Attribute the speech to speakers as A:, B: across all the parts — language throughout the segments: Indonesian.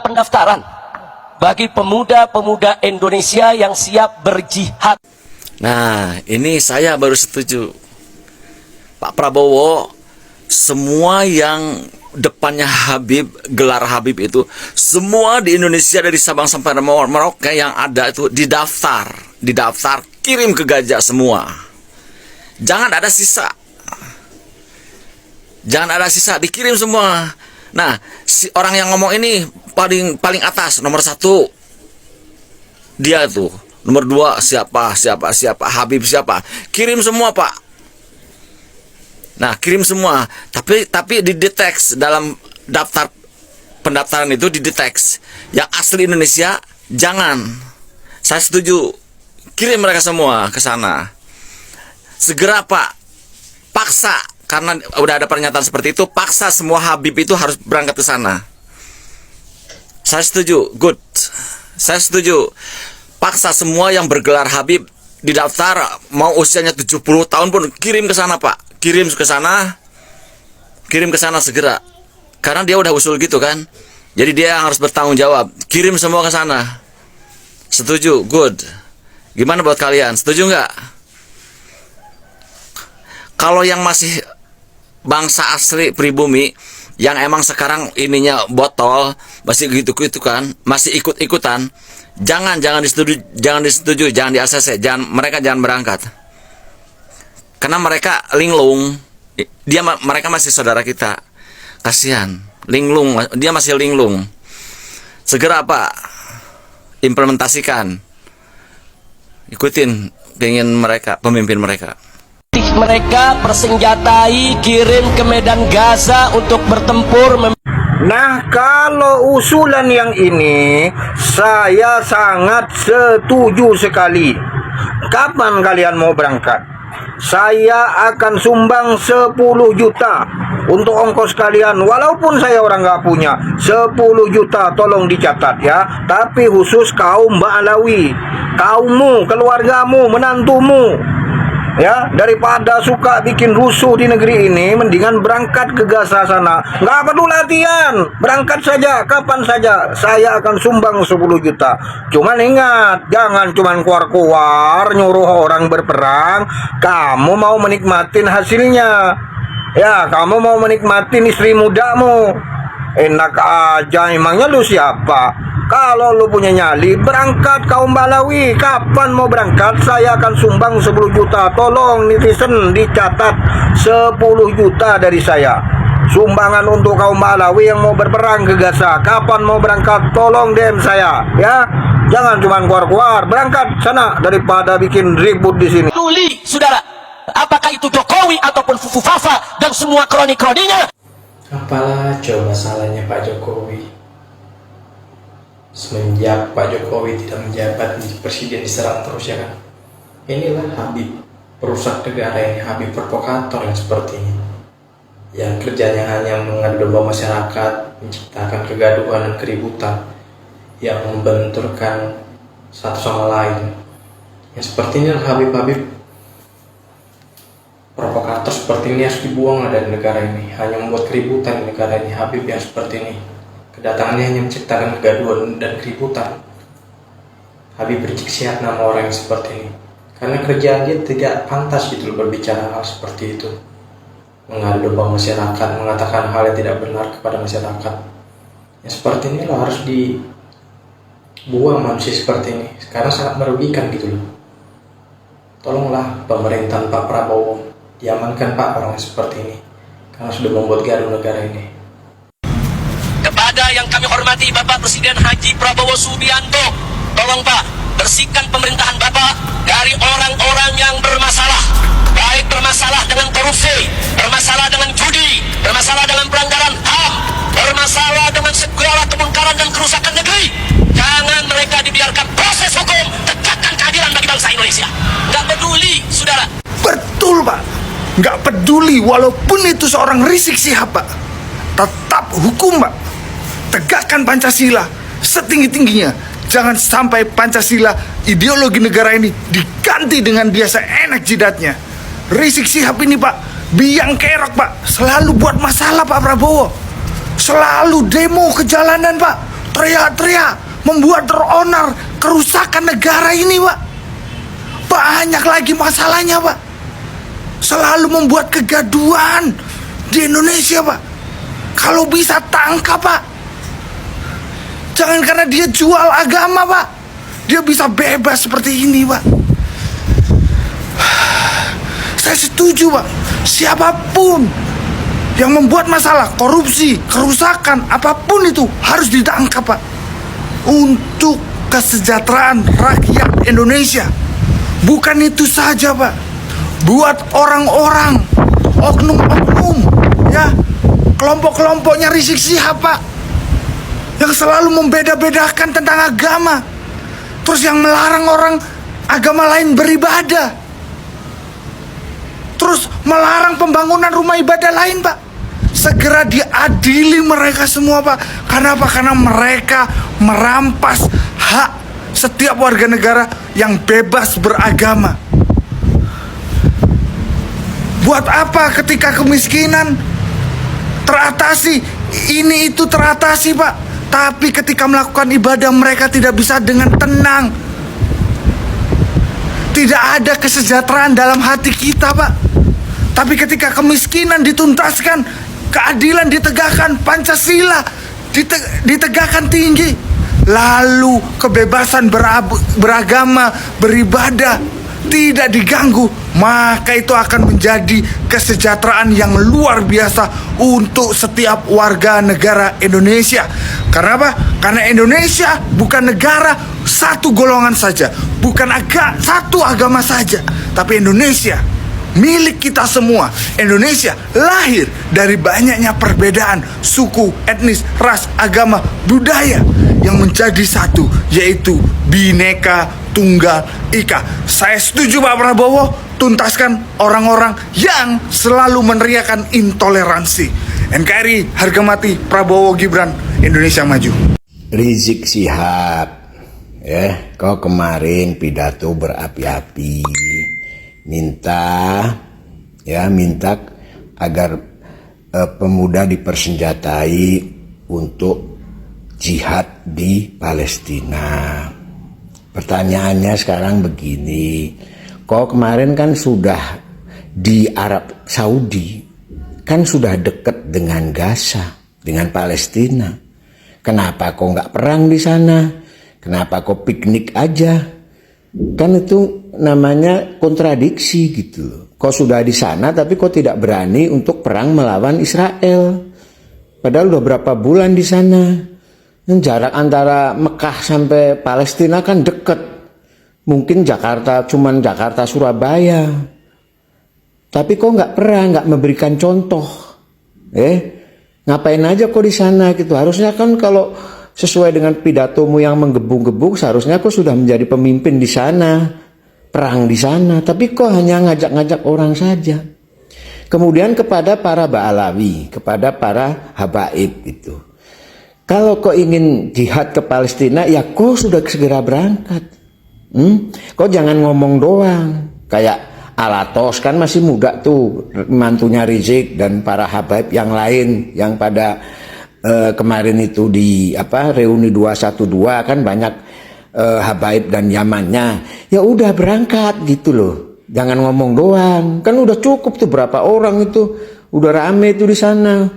A: pendaftaran bagi pemuda-pemuda Indonesia yang siap berjihad.
B: Nah, ini saya baru setuju. Pak Prabowo, semua yang depannya Habib, gelar Habib itu, semua di Indonesia dari Sabang sampai Merauke yang ada itu didaftar, kirim ke Gajah semua. Jangan ada sisa. Dikirim semua. Nah, si orang yang ngomong ini paling atas, nomor 1. Dia tuh. Nomor 2 siapa, Habib siapa. Kirim semua, Pak. Nah, kirim semua. Tapi dideteks dalam daftar pendaftaran itu dideteks. Yang asli Indonesia jangan. Saya setuju. Kirim mereka semua ke sana. Segera, Pak. Paksa. Karena udah ada pernyataan seperti itu, paksa semua Habib itu harus berangkat ke sana. Saya setuju, good. Saya setuju. Paksa semua yang bergelar Habib didaftar, mau usianya 70 tahun pun kirim ke sana, Pak. Kirim ke sana segera. Karena dia udah usul gitu kan. Jadi dia yang harus bertanggung jawab. Kirim semua ke sana. Setuju, good. Gimana buat kalian? Setuju nggak? Kalau yang masih bangsa asli pribumi yang emang sekarang ininya botol, masih gitu kan, masih ikut-ikutan, jangan disetujui, jangan di ACC, mereka jangan berangkat. Karena mereka linglung. Mereka masih saudara kita. Kasihan, linglung, dia masih linglung. Segera, Pak, implementasikan. Ikutin keinginan mereka, pemimpin mereka.
A: Mereka persenjatai, kirim ke medan Gaza untuk bertempur.
C: Nah, kalau usulan yang ini saya sangat setuju sekali. Kapan kalian mau berangkat? Saya akan sumbang 10 juta untuk ongkos kalian. Walaupun saya orang nggak punya, 10 juta tolong dicatat ya. Tapi khusus kaum Ba'alawi, kaummu, keluargamu, menantumu. Ya, daripada suka bikin rusuh di negeri ini, mendingan berangkat ke Gaza sana. Nggak perlu latihan, berangkat saja, kapan saja. Saya akan sumbang 10 juta. Cuman ingat, jangan cuman keluar-keluar nyuruh orang berperang. Kamu mau menikmatin hasilnya. Ya, kamu mau menikmatin istri mudamu. Enak aja, emangnya lu siapa? Kalau lu punya nyali, berangkat kaum Balawi. Kapan mau berangkat? Saya akan sumbang 10 juta. Tolong netizen dicatat 10 juta dari saya. Sumbangan untuk kaum Balawi yang mau berperang ke Gaza. Kapan mau berangkat? Tolong DM saya, ya. Jangan cuma keluar-keluar, berangkat sana daripada bikin ribut di sini.
A: Tuli, saudara. Apakah itu Jokowi ataupun Fufu Fafa dan semua kroni-kroninya?
D: Apalah coba salahnya Pak Jokowi? Semenjak Pak Jokowi tidak menjabat di presiden diserang terus, ya kan? Inilah Habib, perusak negara ini, Habib provokator yang seperti ini. Yang kerjanya hanya mengadu domba masyarakat, menciptakan kegaduhan dan keributan, yang membenturkan satu sama lain. Yang seperti ini Habib provokator seperti ini harus dibuang dari negara ini. Hanya membuat keributan di negara ini. Habib yang seperti ini, kedatangannya hanya menciptakan kegaduhan dan keributan. Habib Rizik Syihab nama orang yang seperti ini, karena kerjaan dia tidak pantas gitu berbicara hal seperti itu, mengadu domba masyarakat, mengatakan hal yang tidak benar kepada masyarakat. Yang seperti inilah harus dibuang manusia seperti ini, karena sangat merugikan gitu loh. Tolonglah pemerintahan Pak Prabowo, diamankan Pak orang seperti ini, karena sudah membuat gaduh negara ini.
A: Kepada yang kami hormati Bapak Presiden Haji Prabowo Subianto, tolong Pak, bersihkan pemerintahan Bapak dari orang-orang yang bermasalah, baik bermasalah dengan korupsi, bermasalah dengan judi, bermasalah dengan pelanggaran HAM, bermasalah dengan segala kemungkaran dan kerusakan negeri. Jangan mereka dibiarkan proses hukum, tegakkan keadilan bagi bangsa Indonesia. Nggak peduli, saudara.
E: Betul, Pak. Nggak peduli, walaupun itu seorang Rizik Syihab, Pak. Tetap hukum, Pak. Tegakkan Pancasila setinggi-tingginya. Jangan sampai Pancasila, ideologi negara ini, diganti dengan biasa enak jidatnya. Rizik Syihab ini, Pak, biang kerok, Pak. Selalu buat masalah, Pak Prabowo. Selalu demo ke jalanan, Pak. teriak-teriak, membuat teronar, kerusakan negara ini, Pak. Banyak lagi masalahnya, Pak. Selalu membuat kegaduhan di Indonesia, Pak. Kalau bisa tangkap, Pak. Jangan karena dia jual agama, Pak, dia bisa bebas seperti ini, Pak. Saya setuju, Pak. Siapapun yang membuat masalah, korupsi, kerusakan, apapun itu harus ditangkap, Pak. Untuk kesejahteraan rakyat Indonesia. Bukan itu saja, Pak. Buat orang-orang, oknum-oknum, ya, kelompok-kelompoknya Rizik Syihab, Pak, yang selalu membeda-bedakan tentang agama, terus yang melarang orang agama lain beribadah, terus melarang pembangunan rumah ibadah lain, Pak. Segera diadili mereka semua, Pak. Karena apa? Karena mereka merampas hak setiap warga negara yang bebas beragama. Buat apa ketika kemiskinan teratasi, ini itu teratasi, Pak, tapi ketika melakukan ibadah mereka tidak bisa dengan tenang. Tidak ada kesejahteraan dalam hati kita, Pak. Tapi ketika kemiskinan dituntaskan, keadilan ditegakkan, Pancasila ditegakkan tinggi, lalu kebebasan beragama, beribadah tidak diganggu, maka itu akan menjadi kesejahteraan yang luar biasa untuk setiap warga negara Indonesia. Karena apa? Karena Indonesia bukan negara satu golongan saja, bukan satu agama saja, tapi Indonesia milik kita semua. Indonesia lahir dari banyaknya perbedaan suku, etnis, ras, agama, budaya yang menjadi satu, yaitu Bhinneka Tunggal Ika. Saya setuju, Pak Prabowo, tuntaskan orang-orang yang selalu meneriakan intoleransi. NKRI harga mati Prabowo Gibran, Indonesia maju.
F: Rizik Syihab, ya, kau kemarin pidato berapi-api, minta agar pemuda dipersenjatai untuk jihad di Palestina. Pertanyaannya sekarang begini, kau kemarin kan sudah di Arab Saudi, kan sudah dekat dengan Gaza, dengan Palestina. Kenapa kau nggak perang di sana? Kenapa kau piknik aja? Kan itu namanya kontradiksi gitu. Kau sudah di sana tapi kau tidak berani untuk perang melawan Israel. Padahal udah berapa bulan di sana. Jarak antara Mekah sampai Palestina kan dekat. Mungkin cuman Jakarta Surabaya. Tapi kau nggak pernah, nggak memberikan contoh. Ngapain aja kau di sana gitu? Harusnya kan kalau sesuai dengan pidatomu yang menggebu-gebu, seharusnya kau sudah menjadi pemimpin di sana, perang di sana. Tapi kau hanya ngajak-ngajak orang saja. Kemudian kepada para Ba'alawi, kepada para habaib itu. Kalau kau ingin jihad ke Palestina, ya kau sudah segera berangkat. Kau jangan ngomong doang. Kayak Alatos kan masih muda tuh, mantunya Rizik dan para habaib yang lain yang pada kemarin itu di reuni 212 kan banyak habaib dan Yamannya. Ya udah berangkat gitu loh. Jangan ngomong doang. Kan udah cukup tuh berapa orang itu. Udah rame tuh di sana.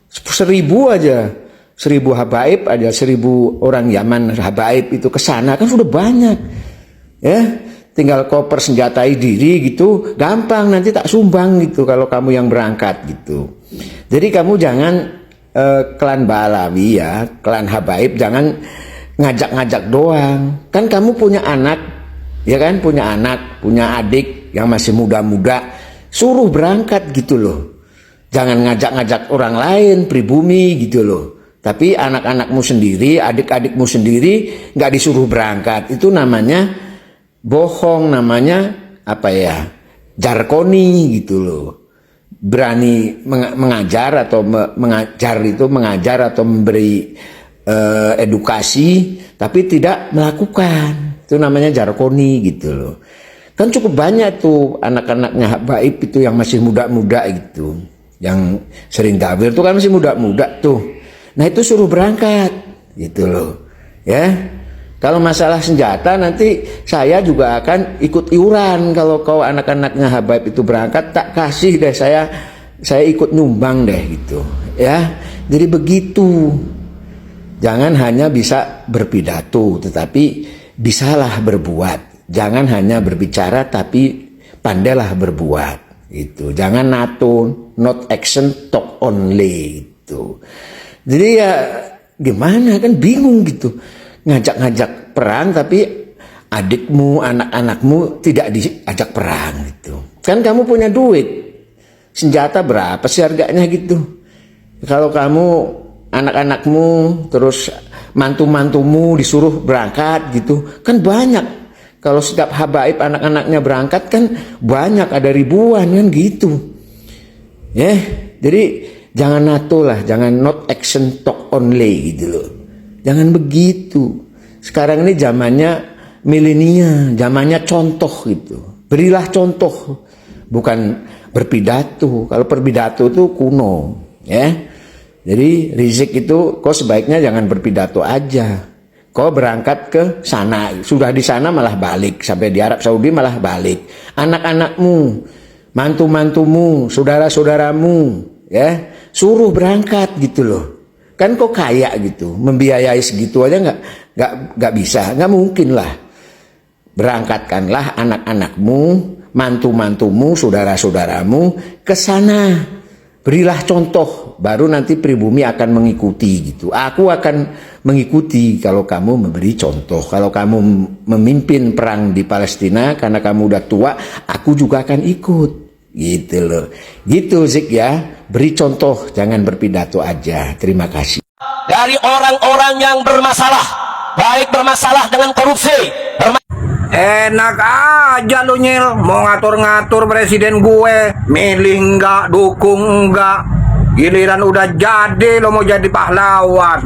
F: 1.000 aja. 1.000 habaib ada 1.000 orang Yaman habaib itu ke sana kan sudah banyak. Ya, tinggal kau persenjatai diri gitu, gampang nanti tak sumbang gitu kalau kamu yang berangkat gitu. Jadi kamu jangan klan Ba'alawi ya, klan habaib jangan ngajak-ngajak doang. Kan kamu punya anak, ya kan, punya anak, punya adik yang masih muda-muda, suruh berangkat gitu loh. Jangan ngajak-ngajak orang lain, pribumi gitu loh. Tapi anak-anakmu sendiri, adik-adikmu sendiri nggak disuruh berangkat. Itu namanya bohong, namanya jarkoni gitu loh. Berani mengajar atau mengajar atau memberi edukasi, tapi tidak melakukan. Itu namanya jarkoni gitu loh. Kan cukup banyak tuh anak-anaknya habaib itu yang masih muda-muda gitu. Yang sering tabir tuh kan masih muda-muda tuh. Nah itu suruh berangkat gitu loh. Ya. Kalau masalah senjata nanti saya juga akan ikut iuran kalau kau anak-anaknya Habaib itu berangkat, tak kasih deh, saya ikut nyumbang deh gitu. Ya. Jadi begitu. Jangan hanya bisa berpidato tetapi bisalah berbuat. Jangan hanya berbicara tapi pandailah berbuat. Itu. Jangan not action, talk only gitu. Jadi ya gimana kan bingung gitu. Ngajak-ngajak perang tapi adikmu, anak-anakmu tidak diajak perang gitu. Kan kamu punya duit. Senjata berapa sih harganya gitu. Kalau kamu anak-anakmu terus mantu-mantumu disuruh berangkat gitu kan banyak. Kalau setiap habaib anak-anaknya berangkat kan banyak, ada ribuan kan gitu. Ya, jadi jangan NATO lah, jangan not action talk only gitu loh. Jangan begitu. Sekarang ini zamannya milenial, zamannya contoh gitu. Berilah contoh, bukan berpidato. Kalau berpidato itu kuno, ya. Jadi Rizik itu kau sebaiknya jangan berpidato aja. Kau berangkat ke sana, sudah di sana malah balik, sampai di Arab Saudi malah balik. Anak-anakmu, mantu-mantumu, saudara-saudaramu, ya, suruh berangkat gitu loh. Kan kau kaya gitu, membiayai segitu aja nggak bisa, nggak mungkin lah. Berangkatkanlah anak-anakmu, mantu-mantumu, saudara-saudaramu ke sana. Berilah contoh, baru nanti pribumi akan mengikuti gitu. Aku akan mengikuti kalau kamu memberi contoh. Kalau kamu memimpin perang di Palestina karena kamu udah tua, aku juga akan ikut. Gitu loh. Gitu Zik ya. Beri contoh, jangan berpidato aja. Terima kasih.
A: Dari orang-orang yang bermasalah, baik bermasalah dengan korupsi,
C: Enak aja lu Nyil, mau ngatur-ngatur presiden gue, milih enggak, dukung enggak. Giliran udah jadi lo mau jadi pahlawan.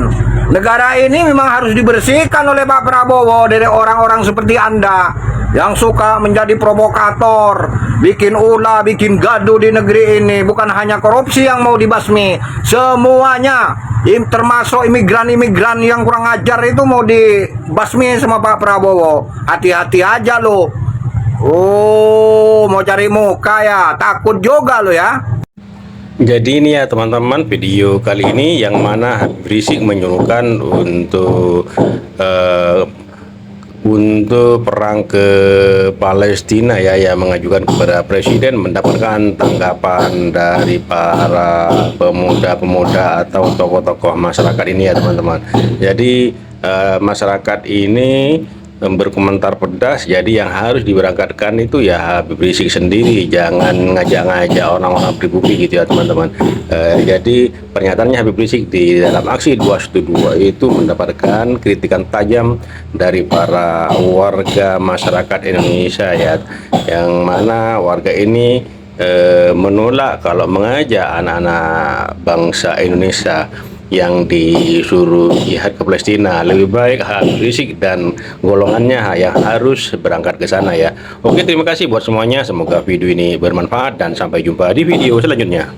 C: Negara ini memang harus dibersihkan oleh Pak Prabowo dari orang-orang seperti Anda yang suka menjadi provokator, bikin ulah, bikin gaduh di negeri ini. Bukan hanya korupsi yang mau dibasmi, semuanya, termasuk imigran-imigran yang kurang ajar itu mau dibasmi sama Pak Prabowo. Hati-hati aja lo. Oh, mau cari muka ya, takut juga lo ya.
G: Jadi ini ya teman-teman, video kali ini yang mana Habib Rizik menyuruhkan untuk perang ke Palestina ya, yang mengajukan kepada presiden mendapatkan tanggapan dari para pemuda-pemuda atau tokoh-tokoh masyarakat ini ya teman-teman. Jadi masyarakat ini berkomentar pedas, jadi yang harus diberangkatkan itu ya Habib Rizik sendiri, jangan ngajak-ngajak orang-orang pribumi gitu ya teman-teman. Jadi pernyataannya Habib Rizik di dalam aksi 212 itu mendapatkan kritikan tajam dari para warga masyarakat Indonesia ya, yang mana warga ini menolak kalau mengajak anak-anak bangsa Indonesia yang disuruh jihad ke Palestina. Lebih baik Habib Rizik dan golongannya yang harus berangkat ke sana ya. Oke, terima kasih buat semuanya, semoga video ini bermanfaat dan sampai jumpa di video selanjutnya.